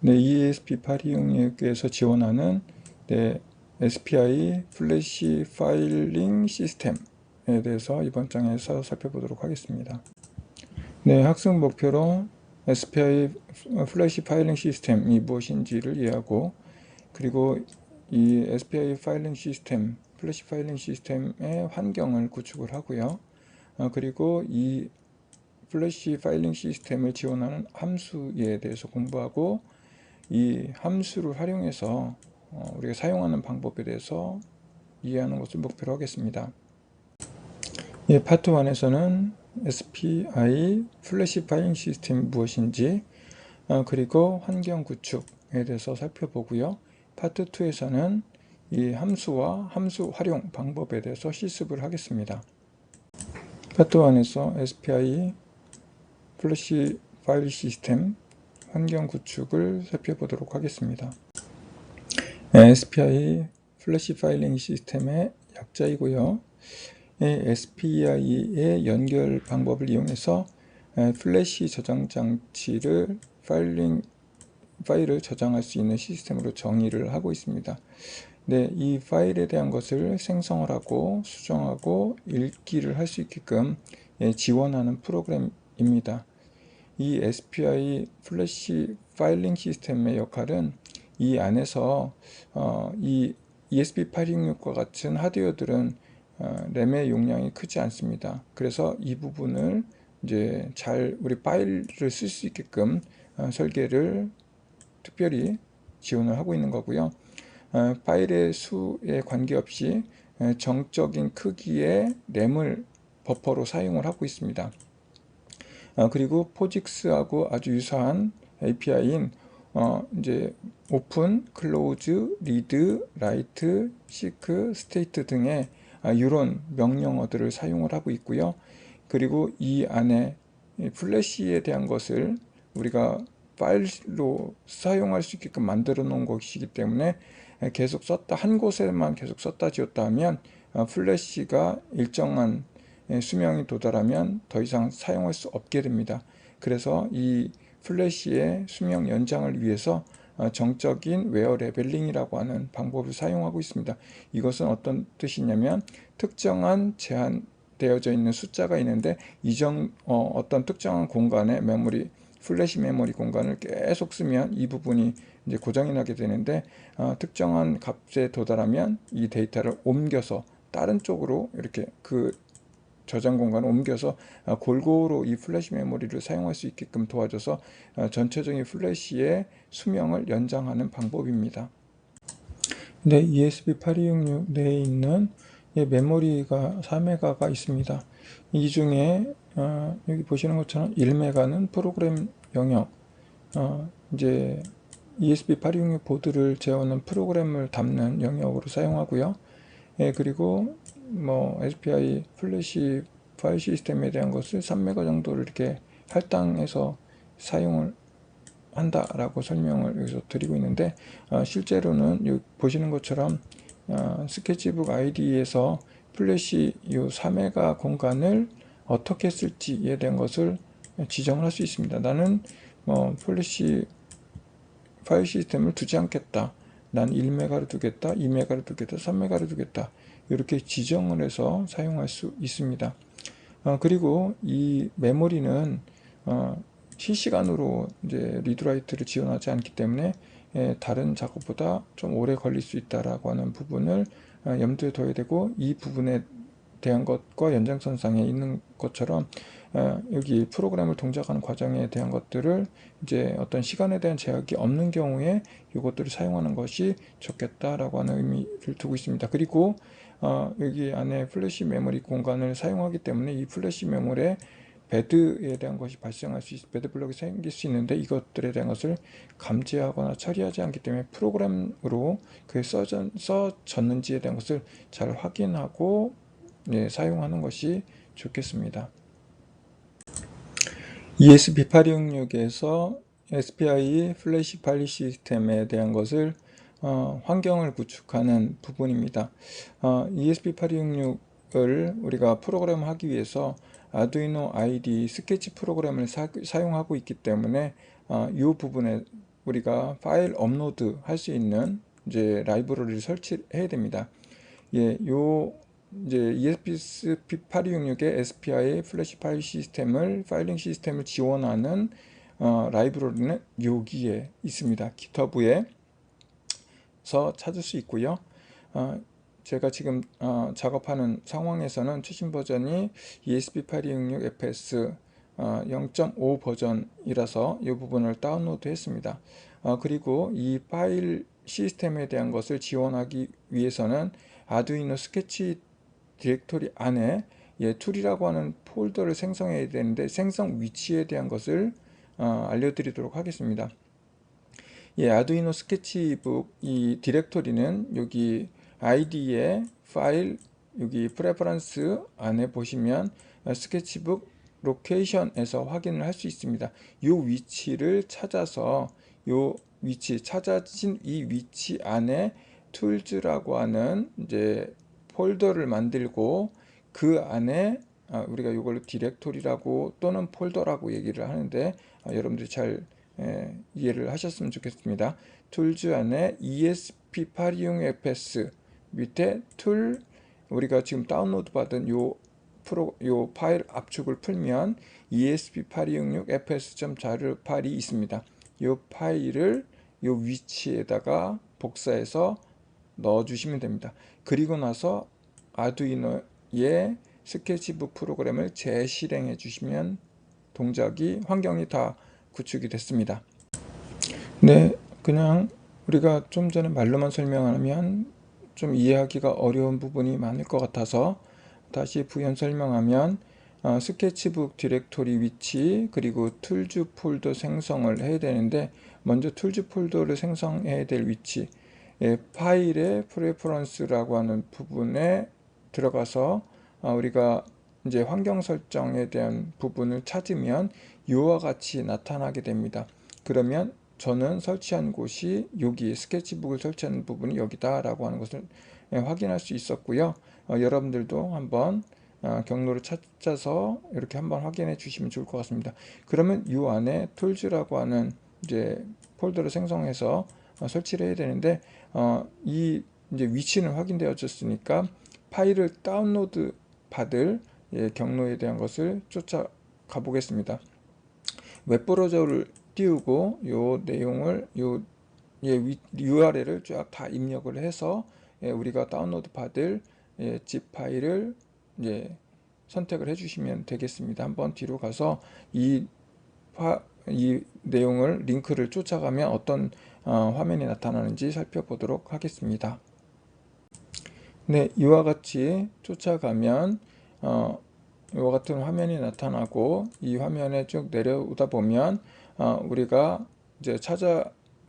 네, ESP8266에서 지원하는 SPI 플래시 파일링 시스템에 대해서 이번 장에서 살펴보도록 하겠습니다. 네, 학습 목표로 SPI 플래시 파일링 시스템이 무엇인지를 이해하고, 그리고 이 SPI 파일링 시스템, 플래시 파일링 시스템의 환경을 구축을 하고요. 그리고 이 플래시 파일링 시스템을 지원하는 함수에 대해서 공부하고, 이 함수를 활용해서 우리가 사용하는 방법에 대해서 이해하는 것을 목표로 하겠습니다. 파트 1에서는 SPI 플래시 파일링 시스템이 무엇인지, 그리고 환경 구축에 대해서 살펴보고요. 파트 2에서는 이 함수와 함수 활용 방법에 대해서 실습을 하겠습니다. 파트 1에서 SPI 플래시 파일 시스템 환경 구축을 살펴보도록 하겠습니다. SPI 플래시 파일링 시스템의 약자이고요. SPI의 연결 방법을 이용해서 플래시 저장 장치를 파일을 저장할 수 있는 시스템으로 정의를 하고 있습니다. 네, 이 파일에 대한 것을 생성을 하고 수정하고 읽기를 할 수 있게끔 지원하는 프로그램입니다. 이 SPI 플래시 파일링 시스템의 역할은 이 안에서 이 ESP8266과 같은 하드웨어들은 램의 용량이 크지 않습니다. 그래서 이 부분을 이제 잘 우리 파일을 쓸 수 있게끔 설계를 특별히 지원을 하고 있는 거고요. 파일의 수에 관계없이 정적인 크기의 램을 버퍼로 사용을 하고 있습니다. 그리고 포직스하고 아주 유사한 API인 이제 오픈, 클로즈, 리드, 라이트, 시크, 스테이트 등의 이런 명령어들을 사용을 하고 있고요. 그리고 이 안에 플래시에 대한 것을 우리가 파일로 사용할 수 있게끔 만들어 놓은 것이기 때문에 계속 썼다, 한 곳에만 계속 썼다 지웠다 하면 플래시가 일정한 수명이 도달하면 더 이상 사용할 수 없게 됩니다. 그래서 이 플래시의 수명 연장을 위해서 정적인 웨어 레벨링이라고 하는 방법을 사용하고 있습니다. 이것은 어떤 뜻이냐면 특정한 제한되어져 있는 숫자가 있는데 어떤 특정한 공간에 플래시 메모리 공간을 계속 쓰면 이 부분이 이제 고장이 나게 되는데, 특정한 값에 도달하면 이 데이터를 옮겨서 다른 쪽으로 이렇게 그 저장 공간을 옮겨서 골고루 이 플래시 메모리를 사용할 수 있게끔 도와줘서 전체적인 플래시의 수명을 연장하는 방법입니다. 네, ESP8266 내에 있는 메모리가 4메가가 있습니다. 이 중에 여기 보시는 것처럼 1메가는 프로그램 영역, 이제 ESP8266 보드를 재우는 프로그램을 담는 영역으로 사용하고요. 그리고 SPI 플래시 파일 시스템에 대한 것을 3메가 정도를 이렇게 할당해서 사용을 한다라고 설명을 여기서 드리고 있는데, 실제로는 여기 보시는 것처럼 스케치북 IDE에서 플래시 이 4메가 공간을 어떻게 쓸지에 대한 것을 지정을 할 수 있습니다. 나는 플래시 파일 시스템을 두지 않겠다, 난 1메가를 두겠다, 2메가를 두겠다, 3메가를 두겠다, 이렇게 지정을 해서 사용할 수 있습니다. 그리고 이 메모리는 실시간으로 이제 리드라이트를 지원하지 않기 때문에 다른 작업보다 좀 오래 걸릴 수 있다라고 하는 부분을 염두에 둬야 되고, 이 부분에 대한 것과 연장선상에 있는 것처럼 여기 프로그램을 동작하는 과정에 대한 것들을 이제 어떤 시간에 대한 제약이 없는 경우에 이것들을 사용하는 것이 좋겠다라고 하는 의미를 두고 있습니다. 그리고 여기 안에 플래시 메모리 공간을 사용하기 때문에 이 플래시 메모리에 배드에 대한 것이 배드 블럭이 생길 수 있는데, 이것들에 대한 것을 감지하거나 처리하지 않기 때문에 프로그램으로 그게 써졌는지에 대한 것을 잘 확인하고 사용하는 것이 좋겠습니다. ESP8266에서 SPI 플래시 파일 시스템에 대한 것을 환경을 구축하는 부분입니다. ESP8266을 우리가 프로그램하기 위해서 아두이노 IDE 스케치 프로그램을 사용하고 있기 때문에 이 부분에 우리가 파일 업로드 할 수 있는 이제 라이브러리를 설치해야 됩니다. 예, 요 이제 ESP8266의 SPI 플래시 파일 시스템을 파일링 시스템을 지원하는 라이브러리는 여기에 있습니다. GitHub에서 찾을 수 있고요. 제가 지금 작업하는 상황에서는 최신 버전이 ESP8266FS 0.5 버전이라서 이 부분을 다운로드 했습니다. 그리고 이 파일 시스템에 대한 것을 지원하기 위해서는 아두이노 스케치 디렉토리 안에 툴이라고 하는 폴더를 생성해야 되는데 생성 위치에 대한 것을 알려드리도록 하겠습니다. 아두이노 스케치북 이 디렉토리는 여기 ID에 파일 여기 프레퍼런스 안에 보시면 스케치북 로케이션에서 확인을 할 수 있습니다. 이 위치를 찾아서 찾아진 이 위치 안에 툴즈라고 하는 이제 폴더를 만들고 그 안에 우리가 이걸로 디렉토리라고 또는 폴더라고 얘기를 하는데 여러분들이 잘 이해를 하셨으면 좋겠습니다. 툴즈 안에 ESP8266FS 밑에 툴 우리가 지금 다운로드 받은 요 파일 압축을 풀면 ESP8266fs.jar 파일이 있습니다. 이 파일을 이 위치에다가 복사해서 넣어 주시면 됩니다. 그리고 나서 아두이노의 스케치북 프로그램을 재실행해 주시면 환경이 다 구축이 됐습니다. 네, 그냥 우리가 좀 전에 말로만 설명하면 좀 이해하기가 어려운 부분이 많을 것 같아서 다시 부연 설명하면 스케치북 디렉토리 위치 그리고 툴즈 폴더 생성을 해야 되는데 먼저 툴즈 폴더를 생성해야 될 위치 파일의 프레퍼런스라고 하는 부분에 들어가서 우리가 이제 환경 설정에 대한 부분을 찾으면 이와 같이 나타나게 됩니다. 그러면 저는 설치한 곳이 여기 스케치북을 설치하는 부분이 여기다 라고 하는 것을 확인할 수 있었고요. 여러분들도 한번 경로를 찾아서 이렇게 한번 확인해 주시면 좋을 것 같습니다. 그러면 이 안에 툴즈라고 하는 이제 폴더를 생성해서 설치를 해야 되는데 이 이제 위치는 확인되어졌으니까 파일을 다운로드 받을 경로에 대한 것을 쫓아가 보겠습니다. 웹브라우저를 띄우고 요 내용을 URL을 쫙 다 입력을 해서 우리가 다운로드 받을 zip 파일을 선택을 해주시면 되겠습니다. 한번 뒤로 가서 이 내용을 링크를 쫓아가면 어떤 화면이 나타나는지 살펴보도록 하겠습니다. 네, 이와 같이 쫓아가면 이와 같은 화면이 나타나고 이 화면에 쭉 내려오다 보면 우리가 이제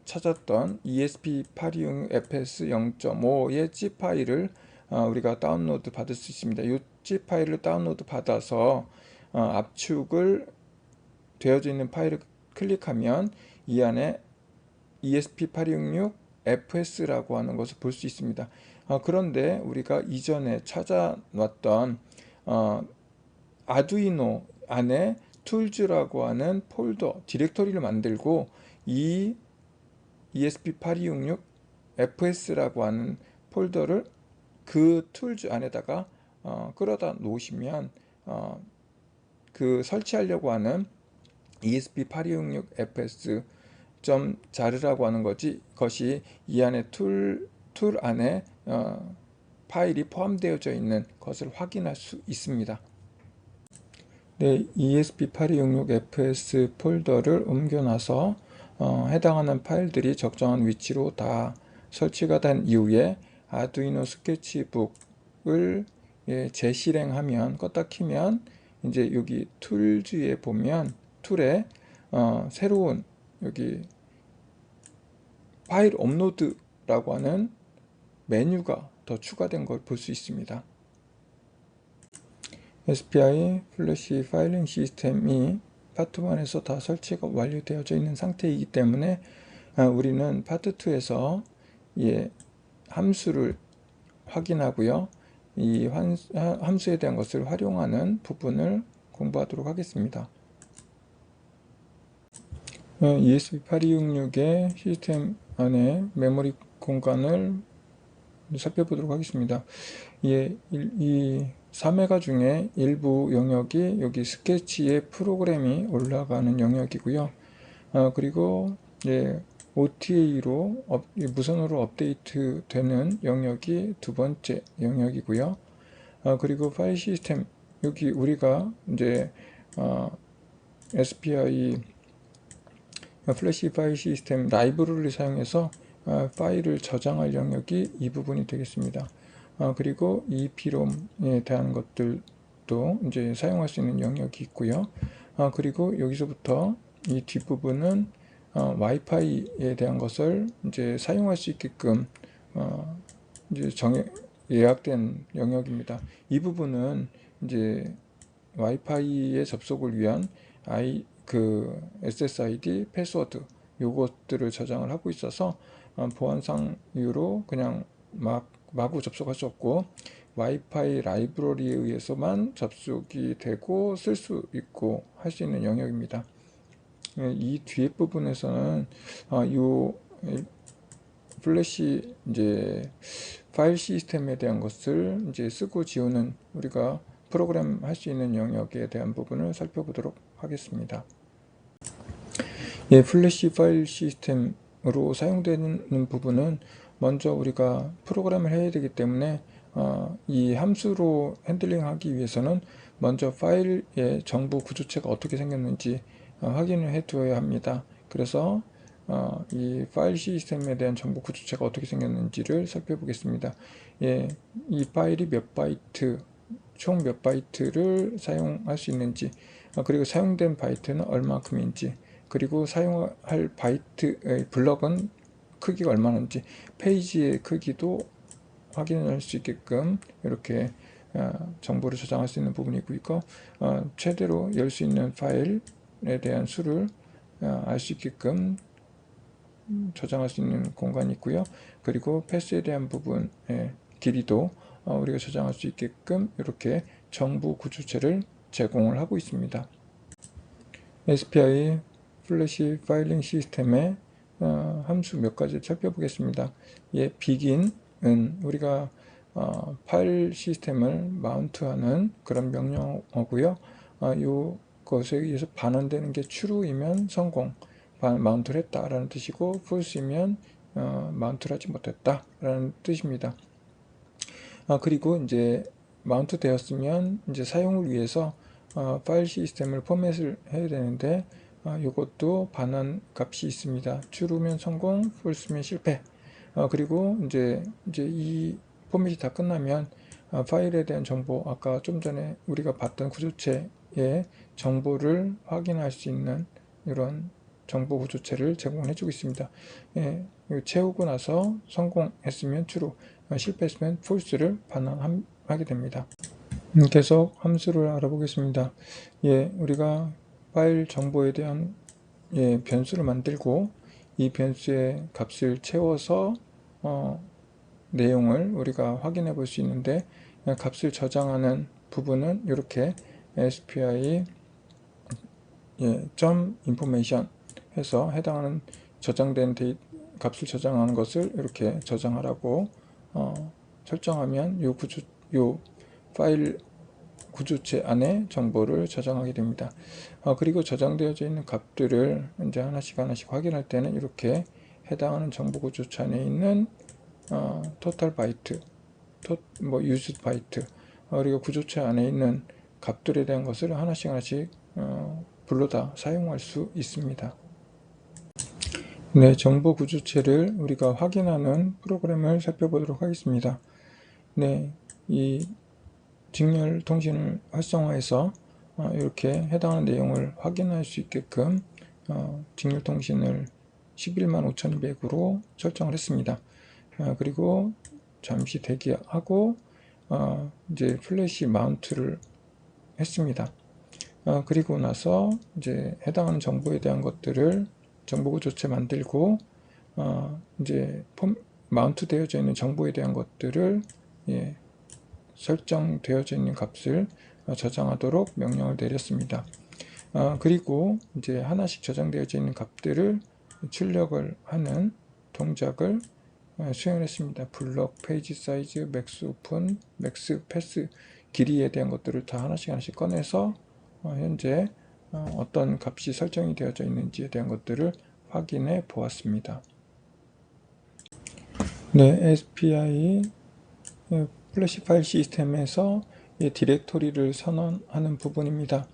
찾았던 ESP8266FS 0.5의 zip 파일을 우리가 다운로드 받을 수 있습니다. 이 zip 파일을 다운로드 받아서 압축을 되어져 있는 파일을 클릭하면 이 안에 ESP8266FS라고 하는 것을 볼 수 있습니다. 그런데 우리가 이전에 찾아놨던 아두이노 안에 툴즈라고 하는 폴더 디렉토리를 만들고 이 ESP8266FS라고 하는 폴더를 그 툴즈 안에다가 끌어다 놓으시면 그 설치하려고 하는 ESP8266fs.jar라고 하는 것이 이 안에 툴 안에 파일이 포함되어져 있는 것을 확인할 수 있습니다. 네, ESP8266fs 폴더를 옮겨놔서 해당하는 파일들이 적정한 위치로 다 설치가 된 이후에 아두이노 스케치북을 재실행하면 껐다 키면 이제 여기 툴즈에 보면 툴에 새로운 여기 파일 업로드라고 하는 메뉴가 더 추가된 걸 볼 수 있습니다. SPI 플래시 파일링 시스템이 파트 1에서 다 설치가 완료되어져 있는 상태이기 때문에 우리는 파트 2에서 함수를 확인하고요. 이 함수에 대한 것을 활용하는 부분을 공부하도록 하겠습니다. ESP8266의 시스템 안에 메모리 공간을 살펴보도록 하겠습니다. 이 3메가 중에 일부 영역이 여기 스케치의 프로그램이 올라가는 영역이고요. 그리고 OTA로 무선으로 업데이트 되는 영역이 두 번째 영역이고요. 그리고 파일 시스템, 여기 우리가 이제 SPI 플래시 파일 시스템 라이브러리를 사용해서 파일을 저장할 영역이 이 부분이 되겠습니다. 그리고 EEPROM에 대한 것들도 이제 사용할 수 있는 영역이 있고요. 그리고 여기서부터 이 뒷부분은 와이파이에 대한 것을 이제 사용할 수 있게끔 이제 예약된 영역입니다. 이 부분은 이제 와이파이에 접속을 위한 SSID, 패스워드 요것들을 저장을 하고 있어서 보안상 이유로 그냥 마구 접속할 수 없고 와이파이 라이브러리에 의해서만 접속이 되고 쓸 수 있고 할 수 있는 영역입니다. 이 뒤에 부분에서는 요 플래시 이제 파일 시스템에 대한 것을 이제 쓰고 지우는 우리가 프로그램 할 수 있는 영역에 대한 부분을 살펴보도록 하겠습니다. 플래시 파일 시스템으로 사용되는 부분은 먼저 우리가 프로그램을 해야 되기 때문에 이 함수로 핸들링하기 위해서는 먼저 파일의 정보 구조체가 어떻게 생겼는지 확인을 해 두어야 합니다. 그래서 이 파일 시스템에 대한 정보 구조체가 어떻게 생겼는지를 살펴보겠습니다. 이 파일이 몇 바이트, 총 몇 바이트를 사용할 수 있는지, 그리고 사용된 바이트는 얼마큼인지, 그리고 사용할 바이트의 블럭은 크기가 얼마인지, 페이지의 크기도 확인할 수 있게끔 이렇게 정보를 저장할 수 있는 부분이 있고, 최대로 열 수 있는 파일에 대한 수를 알 수 있게끔 저장할 수 있는 공간이 있고요. 그리고 패스에 대한 부분의 길이도 우리가 저장할 수 있게끔 이렇게 정보 구조체를 제공을 하고 있습니다. SPI 플래시 파일링 시스템의 함수 몇 가지 살펴보겠습니다. begin은 우리가 파일 시스템을 마운트하는 그런 명령어고요. 이것에 의해서 반환되는 게 true이면 성공, 마운트를 했다라는 뜻이고 false이면 마운트를 하지 못했다라는 뜻입니다. 그리고 이제 마운트 되었으면 이제 사용을 위해서 파일 시스템을 포맷을 해야 되는데 이것도 반환 값이 있습니다. true면 성공, false면 실패. 그리고 이제 이 포맷이 다 끝나면 파일에 대한 정보, 아까 좀 전에 우리가 봤던 구조체의 정보를 확인할 수 있는 이런 정보 구조체를 제공해 주고 있습니다. 채우고 나서 성공했으면 true, 실패했으면 false를 반환하게 됩니다. 계속 함수를 알아보겠습니다. 우리가 파일 정보에 대한 변수를 만들고 이 변수의 값을 채워서 내용을 우리가 확인해 볼 수 있는데, 값을 저장하는 부분은 이렇게 SPI .information 해서 해당하는 저장된 값을 저장하는 것을 이렇게 저장하라고 설정하면 요 파일 구조체 안에 정보를 저장하게 됩니다. 그리고 저장되어져 있는 값들을 이제 하나씩 확인할 때는 이렇게 해당하는 정보 구조체 안에 있는 total 바이트, used 바이트, 그리고 구조체 안에 있는 값들에 대한 것을 하나씩 불러다 사용할 수 있습니다. 정보 구조체를 우리가 확인하는 프로그램을 살펴보도록 하겠습니다. 이 직렬 통신을 활성화해서 이렇게 해당하는 내용을 확인할 수 있게끔 직렬 통신을 115,200으로 설정을 했습니다. 그리고 잠시 대기하고 이제 플래시 마운트를 했습니다. 그리고 나서 이제 해당하는 정보에 대한 것들을 정보 구조체 만들고 이제 마운트 되어져 있는 정보에 대한 것들을 설정되어져 있는 값을 저장하도록 명령을 내렸습니다. 그리고 이제 하나씩 저장되어져 있는 값들을 출력을 하는 동작을 수행했습니다. 블록, 페이지 사이즈, 맥스 오픈, 맥스 패스 길이에 대한 것들을 다 하나씩 꺼내서 현재 어떤 값이 설정이 되어져 있는지에 대한 것들을 확인해 보았습니다. 네, SPI 플래시 파일 시스템에서 디렉토리를 선언하는 부분입니다.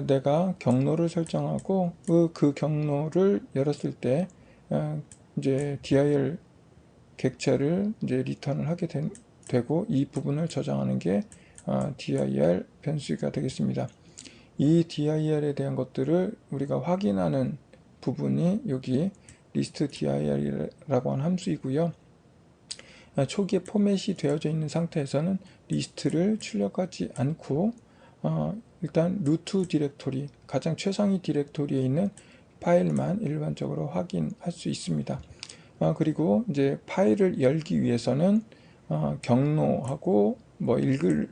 내가 경로를 설정하고 그 경로를 열었을 때 이제 dir 객체를 이제 리턴을 하게 되고 이 부분을 저장하는 게 dir 변수가 되겠습니다. 이 dir에 대한 것들을 우리가 확인하는 부분이 여기 list dir이라고 하는 함수이고요. 초기에 포맷이 되어져 있는 상태에서는 리스트를 출력하지 않고 일단 루트 디렉토리, 가장 최상위 디렉토리에 있는 파일만 일반적으로 확인할 수 있습니다. 그리고 이제 파일을 열기 위해서는 경로하고 뭐 읽을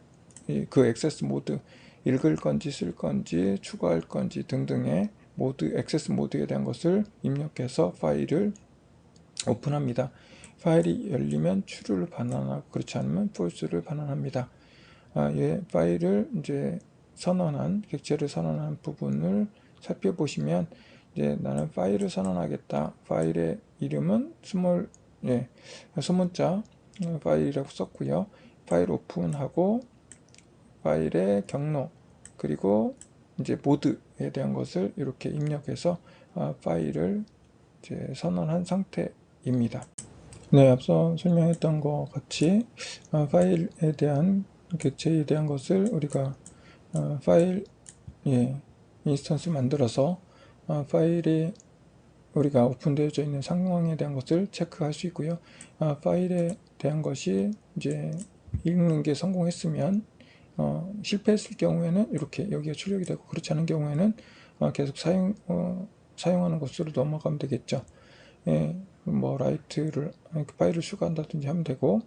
그 액세스 모드, 읽을 건지 쓸 건지 추가할 건지 등등의 모드, 액세스 모드에 대한 것을 입력해서 파일을 오픈합니다. 파일이 열리면 true를 반환하고 그렇지 않으면 false를 반환합니다. 파일을 이제 선언한 객체를 선언한 부분을 살펴보시면 이제 나는 파일을 선언하겠다. 파일의 이름은 소문자 파일이라고 썼고요. 파일 오픈하고 파일의 경로 그리고 이제 모드에 대한 것을 이렇게 입력해서 파일을 이제 선언한 상태입니다. 네, 앞서 설명했던 것 같이 파일에 대한 객체에 대한 것을 우리가 파일 인스턴스 만들어서 파일이 우리가 오픈되어져 있는 상황에 대한 것을 체크할 수 있고요. 파일에 대한 것이 이제 읽는 게 성공했으면 실패했을 경우에는 이렇게 여기가 출력이 되고 그렇지 않은 경우에는 계속 사용하는 것으로 넘어가면 되겠죠. 뭐 라이트를 파일을 추가한다든지 하면 되고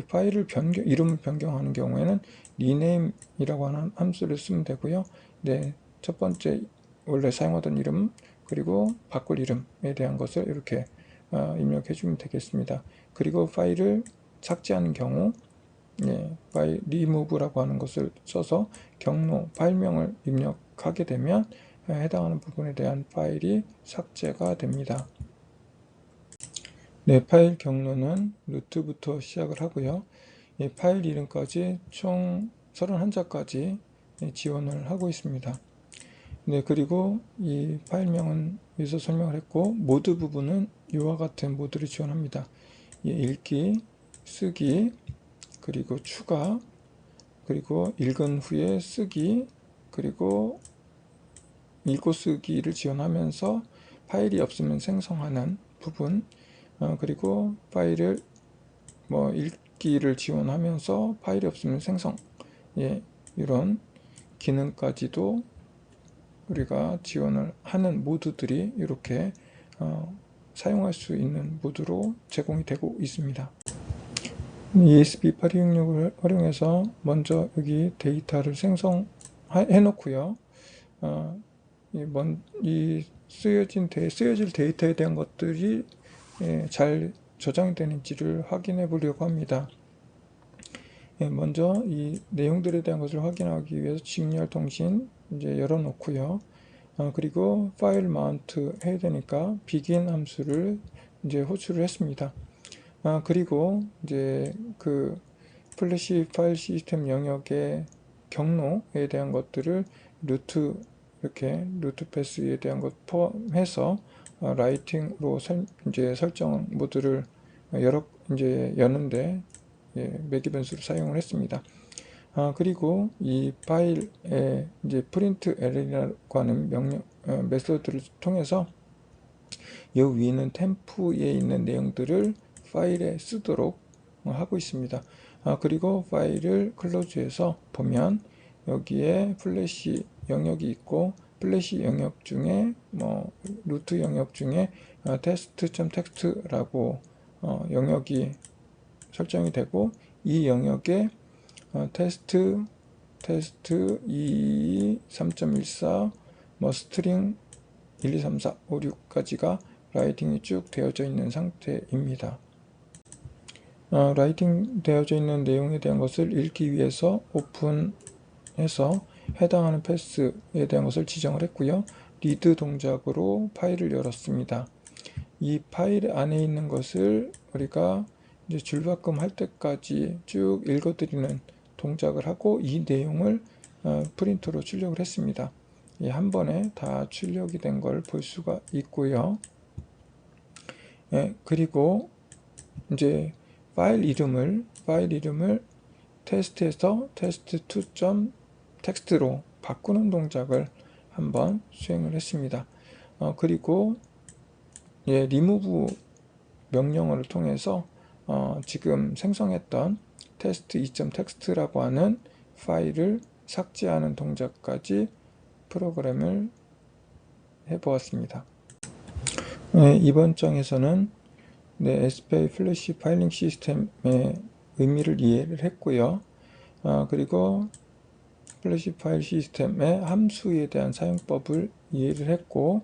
파일을 이름을 변경하는 경우에는 rename이라고 하는 함수를 쓰면 되고요. 네, 첫 번째 원래 사용하던 이름 그리고 바꿀 이름에 대한 것을 이렇게 입력해 주면 되겠습니다. 그리고 파일을 삭제하는 경우 파일 remove라고 하는 것을 써서 경로 파일명을 입력하게 되면 해당하는 부분에 대한 파일이 삭제가 됩니다. 네, 파일 경로는 루트부터 시작을 하고요. 파일 이름까지 총 31자까지 지원을 하고 있습니다. 네, 그리고 이 파일명은 여기서 설명을 했고 모드 부분은 이와 같은 모드를 지원합니다. 읽기, 쓰기, 그리고 추가, 그리고 읽은 후에 쓰기, 그리고 읽고 쓰기를 지원하면서 파일이 없으면 생성하는 부분, 그리고 파일을 읽기를 지원하면서 파일이 없으면 생성, 이런 기능까지도 우리가 지원을 하는 모드들이 이렇게 사용할 수 있는 모드로 제공이 되고 있습니다. ESP8266을 활용해서 먼저 여기 데이터를 생성해 놓고요. 이 쓰여질 데이터에 대한 것들이 잘 저장되는지를 확인해 보려고 합니다. 먼저 이 내용들에 대한 것을 확인하기 위해서 직렬 통신 이제 열어 놓고요. 그리고 파일 마운트 해야 되니까 begin 함수를 이제 호출을 했습니다. 그리고 이제 그 플래시 파일 시스템 영역의 경로에 대한 것들을 이렇게 루트 패스에 대한 것 포함해서 라이팅으로 이제 설정 모드를 이제 여는데 매개 변수를 사용을 했습니다. 그리고 이 파일에 이제 print l이라고 하는 명령 메소드를 통해서 여기 위는 템프에 있는 내용들을 파일에 쓰도록 하고 있습니다. 그리고 파일을 클로즈해서 보면 여기에 플래시 영역이 있고 플래시 영역 중에 루트 영역 중에 test.txt라고 영역이 설정이 되고 이 영역에 테스트 2 3.14 뭐 스트링 1, 2, 3, 4, 5, 6까지가 라이팅이 쭉 되어져 있는 상태입니다. 라이팅 되어져 있는 내용에 대한 것을 읽기 위해서 오픈해서 해당하는 패스에 대한 것을 지정을 했고요. 리드 동작으로 파일을 열었습니다. 이 파일 안에 있는 것을 우리가 이제 줄바꿈 할 때까지 쭉 읽어드리는 동작을 하고 이 내용을 프린터로 출력을 했습니다. 한 번에 다 출력이 된 걸 볼 수가 있고요. 그리고 이제 파일 이름을 테스트에서 test2.txt로 바꾸는 동작을 한번 수행을 했습니다. 그리고 remove 명령어를 통해서 지금 생성했던 test2.txt라고 하는 파일을 삭제하는 동작까지 프로그램을 해보았습니다. 이번 장에서는 SPI 플래시 파일링 시스템의 의미를 이해를 했고요. 그리고 플래시 파일 시스템의 함수에 대한 사용법을 이해를 했고,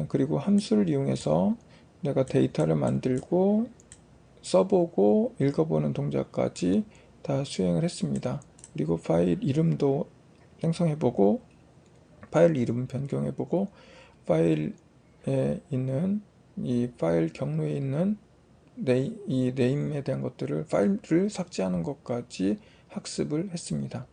그리고 함수를 이용해서 내가 데이터를 만들고 써보고 읽어보는 동작까지 다 수행을 했습니다. 그리고 파일 이름도 생성해보고 파일 이름 변경해보고 파일에 있는 이 파일 경로에 있는 이 네임에 대한 것들을 파일을 삭제하는 것까지 학습을 했습니다.